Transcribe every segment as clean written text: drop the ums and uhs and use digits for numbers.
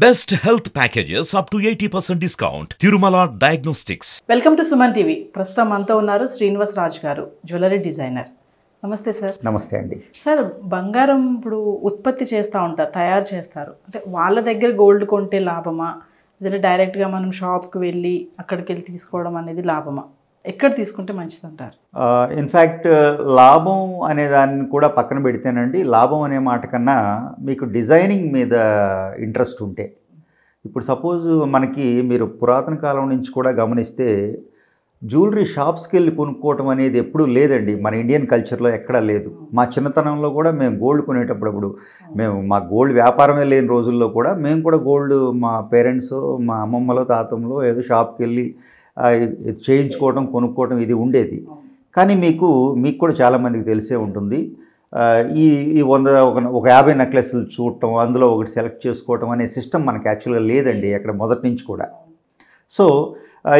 Best health packages up to 80% discount. Tirumala Diagnostics. Welcome to Suman TV. ప్రస్తుతం మనతో ఉన్నారు శ్రీనివాస్ రాజ్ గారు, జ్యువెలరీ డిజైనర్. నమస్తే సార్. నమస్తే అండి. సార్, బంగారం ఇప్పుడు ఉత్పత్తి చేస్తూ ఉంటారు, తయారు చేస్తారు. అంటే వాళ్ళ దగ్గర గోల్డ్ కొంటే లాభమా, లేదా డైరెక్ట్గా మనం షాప్కి వెళ్ళి అక్కడికి వెళ్ళి తీసుకోవడం అనేది లాభమా? ఎక్కడ తీసుకుంటే మంచిది అంటారు? ఇన్ఫ్యాక్ట్ లాభం అనే దాన్ని కూడా పక్కన పెడితేనండి, లాభం అనే మాట కన్నా మీకు డిజైనింగ్ మీద ఇంట్రెస్ట్ ఉంటే, ఇప్పుడు సపోజ్ మనకి మీరు పురాతన కాలం నుంచి కూడా గమనిస్తే జ్యువెలరీ షాప్స్కి వెళ్ళి కొనుక్కోవటం అనేది ఎప్పుడూ లేదండి. మన ఇండియన్ కల్చర్లో ఎక్కడా లేదు. మా చిన్నతనంలో కూడా మేము గోల్డ్ కొనేటప్పుడు మా గోల్డ్ వ్యాపారమే లేని రోజుల్లో కూడా మేము కూడా గోల్డ్ మా పేరెంట్స్, మా అమ్మమ్మలో తాతమ్మలో ఏదో షాప్కి వెళ్ళి చేయించుకోవడం, కొనుక్కోవడం ఇది ఉండేది. కానీ మీకు కూడా చాలామందికి తెలిసే ఉంటుంది, ఈ 50 నెక్లెస్లు చూడటం, అందులో ఒకటి సెలెక్ట్ చేసుకోవటం అనే సిస్టమ్ మనకి యాక్చువల్గా లేదండి అక్కడ మొదటి నుంచి కూడా. సో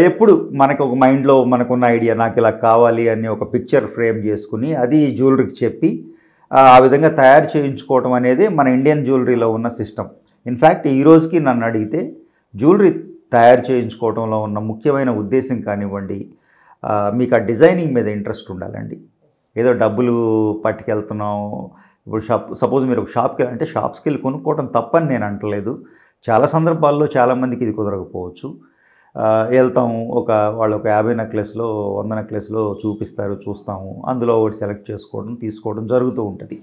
ఎప్పుడు మనకు ఒక మైండ్లో మనకున్న ఐడియా, నాకు ఇలా కావాలి అని ఒక పిక్చర్ ఫ్రేమ్ చేసుకుని అది జ్యువెలరీకి చెప్పి ఆ విధంగా తయారు చేయించుకోవటం అనేది మన ఇండియన్ జ్యువెలరీలో ఉన్న సిస్టమ్. ఇన్ఫ్యాక్ట్ ఈ రోజుకి నన్ను అడిగితే జ్యువెలరీ తయారు చేయించుకోవడంలో ఉన్న ముఖ్యమైన ఉద్దేశం కానివ్వండి, మీకు ఆ డిజైనింగ్ మీద ఇంట్రెస్ట్ ఉండాలండి. ఏదో డబ్బులు పట్టుకెళ్తున్నాం. ఇప్పుడు సపోజ్ మీరు ఒక షాప్కి వెళ్ళాలంటే షాప్స్కి వెళ్ళి కొనుక్కోవడం తప్పని నేను అంటలేదు. చాలా సందర్భాల్లో చాలామందికి ఇది కుదరకపోవచ్చు. వెళ్తాం, వాళ్ళు ఒక 50 నెక్లెస్లో 100 నెక్లెస్లో చూపిస్తారు, చూస్తాము, అందులో ఒకటి సెలెక్ట్ చేసుకోవడం, తీసుకోవడం జరుగుతూ ఉంటుంది.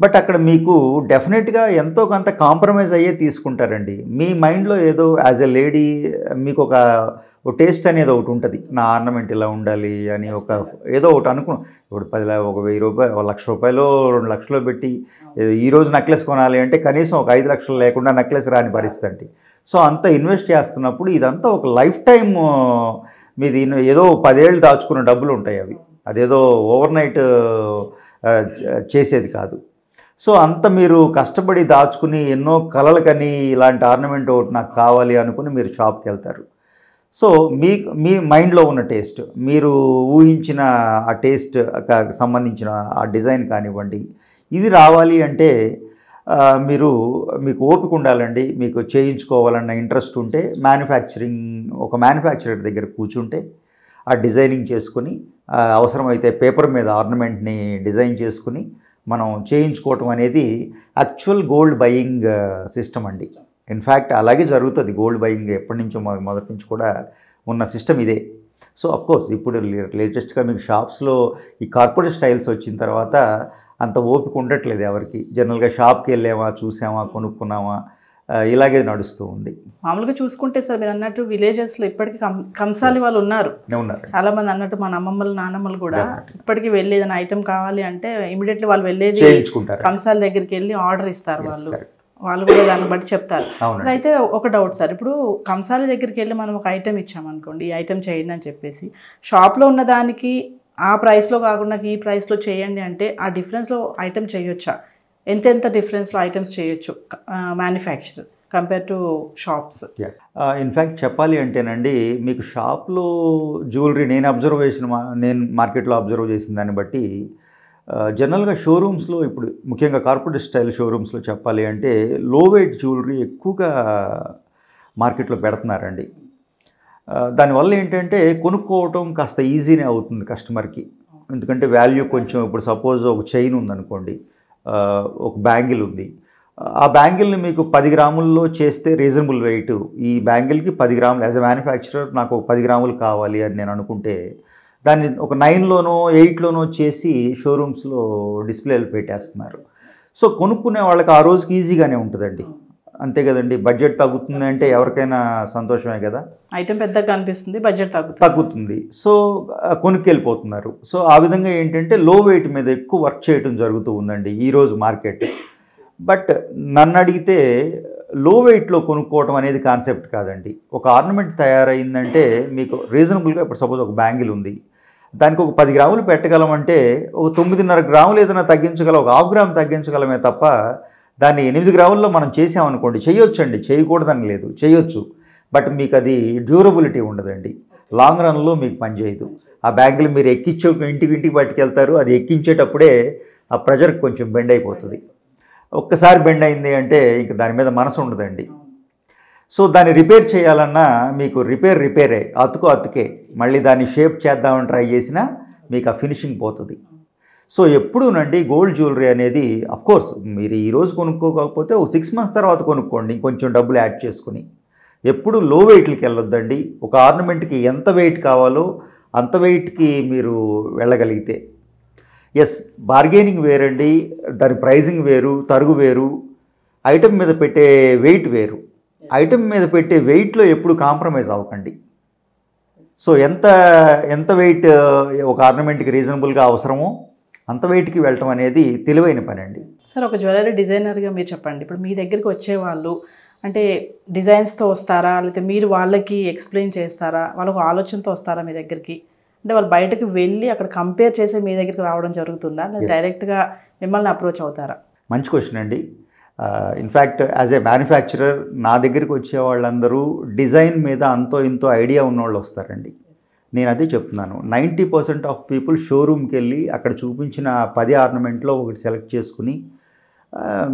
బట్ అక్కడ మీకు డెఫినెట్గా ఎంతో కొంత కాంప్రమైజ్ అయ్యే తీసుకుంటారండి. మీ మైండ్లో ఏదో యాజ్ ఎ లేడీ మీకు ఒక టేస్ట్ అనేది ఒకటి ఉంటుంది. నా ఆర్నమెంట్ ఇలా ఉండాలి అని ఏదో ఒకటి అనుకున్నాం. ఇప్పుడు 10,000 రూపాయలు, 1,00,000 రూపాయలు, 2 లక్షలు పెట్టి ఈరోజు నెక్లెస్ కొనాలి అంటే కనీసం ఒక 5 లక్షలు లేకుండా నెక్లెస్ రాని పరిస్థితి అండి. సో అంత ఇన్వెస్ట్ చేస్తున్నప్పుడు ఇదంతా ఒక లైఫ్ టైం మీది. ఏదో 10 ఏళ్ళు దాచుకున్న డబ్బులు ఉంటాయి అవి, అదేదో ఓవర్ నైట్ చేసేది కాదు. సో అంత మీరు కష్టపడి దాచుకుని ఎన్నో కలలకని ఇలాంటి ఆర్నమెంట్ ఒకటి నాకు కావాలి అనుకుని మీరు షాప్కి వెళ్తారు. సో మీ మైండ్లో ఉన్న టేస్ట్, మీరు ఊహించిన ఆ టేస్ట్ సంబంధించిన ఆ డిజైన్ కానివ్వండి, ఇది రావాలి అంటే మీకు ఓపిక ఉండాలండి. మీకు చేయించుకోవాలన్న ఇంట్రెస్ట్ ఉంటే ఒక మ్యానుఫ్యాక్చరర్ దగ్గర కూర్చుంటే ఆ డిజైనింగ్ చేసుకుని, అవసరమైతే పేపర్ మీద ఆర్నమెంట్ని డిజైన్ చేసుకుని మనం చేయించుకోవటం అనేది యాక్చువల్ గోల్డ్ బయింగ్ సిస్టమ్ అండి. ఇన్ఫ్యాక్ట్ అలాగే జరుగుతుంది. గోల్డ్ బయింగ్ ఎప్పటి నుంచో మొదటి నుంచి కూడా ఉన్న సిస్టమ్ ఇదే. సో అఫ్కోర్స్ ఇప్పుడు లేటెస్ట్గా మీకు షాప్స్లో ఈ కార్పొరేట్ స్టైల్స్ వచ్చిన తర్వాత అంత ఓపిక ఉండట్లేదు ఎవరికి. జనరల్గా షాప్కి వెళ్ళామా, చూసామా, కొనుక్కున్నామా, ఇలాగే నడుస్తూ ఉంది. మామూలుగా చూసుకుంటే సార్, మీరు అన్నట్టు విలేజెస్లో ఇప్పటికీ కంసాలి వాళ్ళు ఉన్నారు చాలా మంది. అన్నట్టు మన అమ్మమ్మలు, నాన్నమ్మలు కూడా ఇప్పటికీ వెళ్ళి ఏదైనా ఐటమ్ కావాలి అంటే ఇమీడియట్లీ వాళ్ళు వెళ్ళేది కంసాల దగ్గరికి వెళ్ళి ఆర్డర్ ఇస్తారు. వాళ్ళు కూడా దాన్ని బట్టి చెప్తారు. అయితే ఒక డౌట్ సార్, ఇప్పుడు కంసాలి దగ్గరికి వెళ్ళి మనం ఒక ఐటమ్ ఇచ్చామనుకోండి, ఈ ఐటమ్ చేయండి అని చెప్పేసి, షాప్లో ఉన్న దానికి ఆ ప్రైస్లో కాకుండా ఈ ప్రైస్లో చేయండి అంటే ఆ డిఫరెన్స్లో ఐటమ్ చేయొచ్చా? ఎంత డిఫరెన్స్లో ఐటమ్స్ చేయొచ్చు manufacturer compare to shops? In fact చెప్పాలి అంటేనండి, మీకు షాప్లో జ్యువెలరీ నేను మార్కెట్లో అబ్జర్వ్ చేసిన దాన్ని బట్టి జనరల్గా షోరూమ్స్లో, ఇప్పుడు ముఖ్యంగా కార్పొరేట్ స్టైల్ షోరూమ్స్లో చెప్పాలి అంటే లో వెయిట్ జ్యువెలరీ ఎక్కువగా మార్కెట్లో పెడుతున్నారండి. దానివల్ల ఏంటంటే కొనుక్కోవటం కాస్త ఈజీనే అవుతుంది కస్టమర్కి. ఎందుకంటే వాల్యూ కొంచెం, ఇప్పుడు సపోజ్ ఒక చైన్ ఉందనుకోండి, ఒక బ్యాంగిల్ ఉంది, ఆ బ్యాంగిల్ని మీకు 10 గ్రాముల్లో చేస్తే రీజనబుల్ వెయిట్. ఈ బ్యాంగిల్కి 10 గ్రాములు, యాజ్ ఎ మ్యానుఫ్యాక్చరర్ నాకు ఒక 10 గ్రాములు కావాలి అని నేను అనుకుంటే దాన్ని ఒక 9లోనో 8లోనో చేసి షోరూమ్స్లో డిస్ప్లేలు పెట్టేస్తున్నారు. సో కొనుక్కునే వాళ్ళకి ఆ రోజుకి ఈజీగానే ఉంటుందండి. అంతే కదండి, బడ్జెట్ తగ్గుతుంది అంటే ఎవరికైనా సంతోషమే కదా. ఐటమ్ పెద్దగా అనిపిస్తుంది, బడ్జెట్ తగ్గుతుంది, సో కొనుక్కెళ్ళిపోతున్నారు. సో ఆ విధంగా ఏంటంటే లో వెయిట్ మీద ఎక్కువ వర్క్ చేయడం జరుగుతూ ఉందండి ఈరోజు మార్కెట్. బట్ నన్ను అడిగితే లో వెయిట్లో కొనుక్కోవటం అనేది కాన్సెప్ట్ కాదండి. ఒక ఆర్నమెంట్ తయారైందంటే మీకు రీజనబుల్గా, ఇప్పుడు సపోజ్ ఒక బ్యాంగిల్ ఉంది, దానికి ఒక 10 గ్రాములు పెట్టగలమంటే ఒక 9.5 గ్రాములు ఏదైనా తగ్గించగలం, ఒక 1/2 గ్రాము తగ్గించగలమే తప్ప దాన్ని 8 గ్రాముల్లో మనం చేసామనుకోండి, చేయొచ్చండి, చేయకూడదని లేదు, చేయొచ్చు. బట్ మీకు అది డ్యూరబిలిటీ ఉండదండి, లాంగ్ రన్లో మీకు పనిచేయదు. ఆ బ్యాంగిల్ మీరు ఇంటికి పట్టుకెళ్తారు, అది ఎక్కించేటప్పుడే ఆ ప్రెజర్ కొంచెం బెండ్ అయిపోతుంది. ఒక్కసారి బెండ్ అయింది అంటే ఇంక దాని మీద మనసు ఉండదండి. సో దాన్ని రిపేర్ చేయాలన్నా మీకు రిపేరే, అతుకే, మళ్ళీ దాన్ని షేప్ చేద్దామని ట్రై చేసినా మీకు ఆ ఫినిషింగ్ పోతుంది. సో ఎప్పుడూనండి గోల్డ్ జ్యువెలరీ అనేది అఫ్కోర్స్ మీరు ఈరోజు కొనుక్కోకపోతే ఒక 6 months తర్వాత కొనుక్కోండి, ఇంకొంచెం డబ్బులు యాడ్ చేసుకుని. ఎప్పుడు లో వెయిట్లకి వెళ్ళొద్దండి. ఒక ఆర్నమెంట్కి ఎంత వెయిట్ కావాలో అంత వెయిట్కి మీరు వెళ్ళగలిగితే. ఎస్, బార్గెనింగ్ వేరండి, దాని ప్రైజింగ్ వేరు, తరుగు వేరు, ఐటమ్ మీద పెట్టే వెయిట్ వేరు. ఐటమ్ మీద పెట్టే వెయిట్లో ఎప్పుడు కాంప్రమైజ్ అవ్వకండి. సో ఎంత వెయిట్ ఒక ఆర్నమెంట్కి రీజనబుల్గా అవసరమో అంత వెయిట్కి వెళ్ళటం అనేది తెలివైన పని అండి. సార్, ఒక జ్యువెలరీ డిజైనర్గా మీరు చెప్పండి, ఇప్పుడు మీ దగ్గరికి వచ్చేవాళ్ళు అంటే డిజైన్స్తో వస్తారా, లేకపోతే మీరు వాళ్ళకి ఎక్స్ప్లెయిన్ చేస్తారా, వాళ్ళకు ఆలోచనతో వస్తారా మీ దగ్గరికి? అంటే వాళ్ళు బయటకు వెళ్ళి అక్కడ కంపేర్ చేసి మీ దగ్గరికి రావడం జరుగుతుందా, లేదా డైరెక్ట్గా మిమ్మల్ని అప్రోచ్ అవుతారా? మంచి క్వశ్చన్ అండి. ఇన్ఫ్యాక్ట్ యాజ్ ఏ మ్యానుఫ్యాక్చరర్ నా దగ్గరికి వచ్చే వాళ్ళందరూ డిజైన్ మీద అంతో ఇంతో ఐడియా ఉన్నవాళ్ళు వస్తారండి. నేను అదే చెప్తున్నాను, 90% ఆఫ్ పీపుల్ షోరూమ్కి వెళ్ళి అక్కడ చూపించిన 10 ఆర్నమెంట్లో ఒకటి సెలెక్ట్ చేసుకుని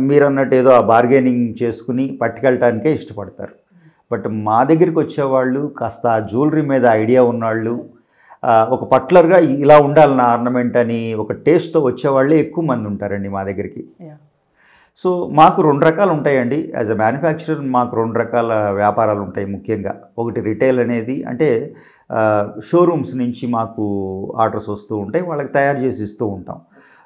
మీరు అన్నట్టు ఏదో ఆ బార్గెనింగ్ చేసుకుని పట్టుకెళ్ళటానికే ఇష్టపడతారు. బట్ మా దగ్గరికి వచ్చేవాళ్ళు కాస్త ఆ జ్యువెలరీ మీద ఐడియా ఉన్నవాళ్ళు, ఒక పర్టికులర్గా ఇలా ఉండాలి నా ఆర్నమెంట్ అని ఒక టేస్ట్తో వచ్చేవాళ్ళే ఎక్కువ మంది ఉంటారండి మా దగ్గరికి. సో మాకు 2 రకాలు ఉంటాయండి. యాజ్ అ మ్యానుఫ్యాక్చరర్ మాకు 2 రకాల వ్యాపారాలు ఉంటాయి ముఖ్యంగా. ఒకటి రిటైల్ అనేది, అంటే షోరూమ్స్ నుంచి మాకు ఆర్డర్స్ వస్తూ ఉంటాయి, వాళ్ళకి తయారు చేసి ఇస్తూ ఉంటాం.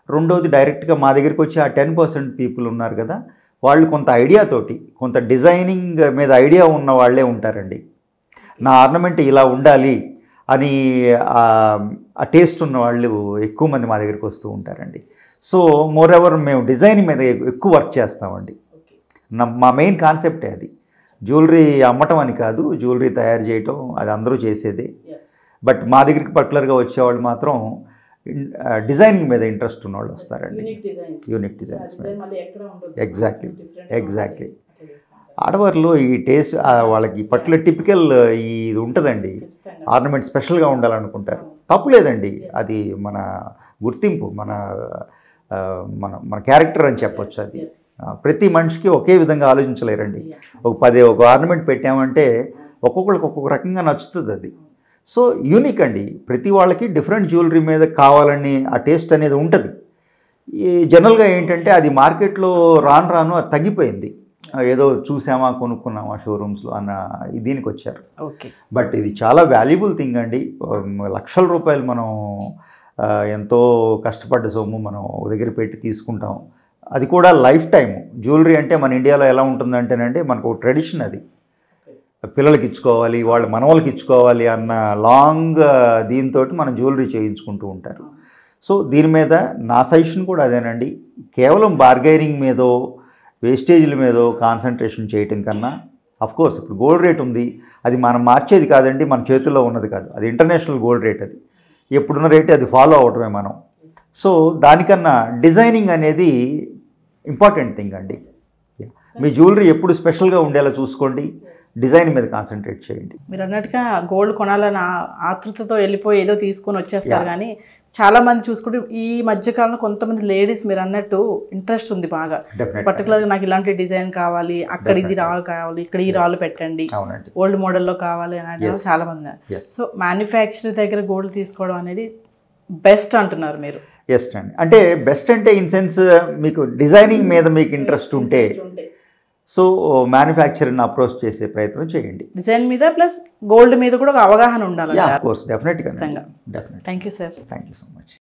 రెండోది డైరెక్ట్గా మా దగ్గరికి వచ్చి ఆ 10% పీపుల్ ఉన్నారు కదా, వాళ్ళు కొంత ఐడియాతోటి, కొంత డిజైనింగ్ మీద ఐడియా ఉన్న వాళ్ళే ఉంటారండి. నా ఆర్నమెంట్ ఇలా ఉండాలి అని ఆ టేస్ట్ ఉన్న వాళ్ళు ఎక్కువ మంది మా దగ్గరికి వస్తూ ఉంటారండి. సో మోర్ ఎవర్ మేము డిజైన్ మీద ఎక్కువ వర్క్ చేస్తామండి. మా మెయిన్ కాన్సెప్టే అది. జ్యువెలరీ అమ్మటం అని కాదు, జ్యువెలరీ తయారు చేయటం అది అందరూ చేసేదే. బట్ మా దగ్గరికి పర్టికులర్గా వచ్చేవాళ్ళు మాత్రం డిజైనింగ్ మీద ఇంట్రెస్ట్ ఉన్నవాళ్ళు వస్తారండి. యూనిక్ డిజైన్స్ మీద. ఎగ్జాక్ట్లీ ఆడవారిలో ఈ టేస్ట్ వాళ్ళకి పర్టికులర్ టిపికల్ ఇది ఉంటుందండి. ఆర్నమెంట్ స్పెషల్గా ఉండాలనుకుంటారు, తప్పు లేదండి, అది మన గుర్తింపు, మన మన మన క్యారెక్టర్ అని చెప్పొచ్చు. అది ప్రతి మనిషికి ఒకే విధంగా ఆలోచించలేరండి. ఒక ఆర్నమెంట్ పెట్టామంటే ఒక్కొక్కరికి ఒక్కొక్క రకంగా నచ్చుతుంది అది. సో యూనిక్ అండి, ప్రతి వాళ్ళకి డిఫరెంట్ జ్యువెలరీ మీద కావాలని ఆ టేస్ట్ అనేది ఉంటుంది. ఈ జనరల్గా ఏంటంటే అది మార్కెట్లో రాను అది తగ్గిపోయింది. ఏదో చూసామా కొనుక్కున్నామా షోరూమ్స్లో అన్న దీనికి వచ్చారు. బట్ ఇది చాలా వాల్యుబుల్ థింగ్ అండి. లక్షల రూపాయలు మనం ఎంతో కష్టపడ్డ సొమ్ము మనం దగ్గర పెట్టి తీసుకుంటాం. అది కూడా లైఫ్ టైం. జ్యువెలరీ అంటే మన ఇండియాలో ఎలా ఉంటుందంటేనంటే మనకు ఒక ట్రెడిషన్, అది పిల్లలకి ఇచ్చుకోవాలి, వాళ్ళ మనవలకి ఇచ్చుకోవాలి అన్న లాంగ్ దీంతో మనం జ్యువెలరీ చేయించుకుంటూ ఉంటారు. సో దీని మీద నా సజెషన్ కూడా అదేనండి, కేవలం బార్గెనింగ్ మీదో వేస్టేజ్ల మీదో కాన్సన్ట్రేషన్ చేయటం కన్నా, అఫ్కోర్స్ ఇప్పుడు గోల్డ్ రేట్ ఉంది, అది మనం మార్చేది కాదండి, మన చేతుల్లో ఉన్నది కాదు, అది ఇంటర్నేషనల్ గోల్డ్ రేట్, అది ఎప్పుడున్న రేటే, అది ఫాలో అవటమే మనం. సో దానికన్నా డిజైనింగ్ అనేది ఇంపార్టెంట్ థింగ్ అండి. మీ జ్యువెలరీ ఎప్పుడు స్పెషల్గా ఉండేలా చూసుకోండి, డిజైన్ మీద కాన్సన్ట్రేట్ చేయండి. మీరు అన్నట్టుగా గోల్డ్ కొనాలని ఆతృతతో వెళ్ళిపోయి ఏదో తీసుకొని వచ్చేస్తారు, కానీ చాలామంది చూసుకుంటే ఈ మధ్యకాలంలో కొంతమంది లేడీస్ మీరు అన్నట్టు ఇంట్రెస్ట్ ఉంది బాగా, పర్టికులర్గా నాకు ఇలాంటి డిజైన్ కావాలి, అక్కడ ఇది రాళ్ళు కావాలి, ఇక్కడ ఈ రాళ్ళు పెట్టండి, ఓల్డ్ మోడల్లో కావాలి అని చాలా మంది. సో మ్యానుఫ్యాక్చరర్ దగ్గర గోల్డ్ తీసుకోవడం అనేది బెస్ట్ అంటున్నారు మీరు? ఎస్ అండి, అంటే బెస్ట్ అంటే ఇన్ సెన్స్ మీకు డిజైనింగ్ మీద మీకు ఇంట్రెస్ట్ ఉంటే సో మ్యానుఫ్యాక్చరింగ్ అప్రోచ్ చేసే ప్రయత్నం చేయండి. డిజైన్ మీద ప్లస్ గోల్డ్ మీద కూడా ఒక అవగాహన ఉండాలి. ఆఫ్ కోర్స్, డెఫినెట్గా. Thank you sir. Thank you so much.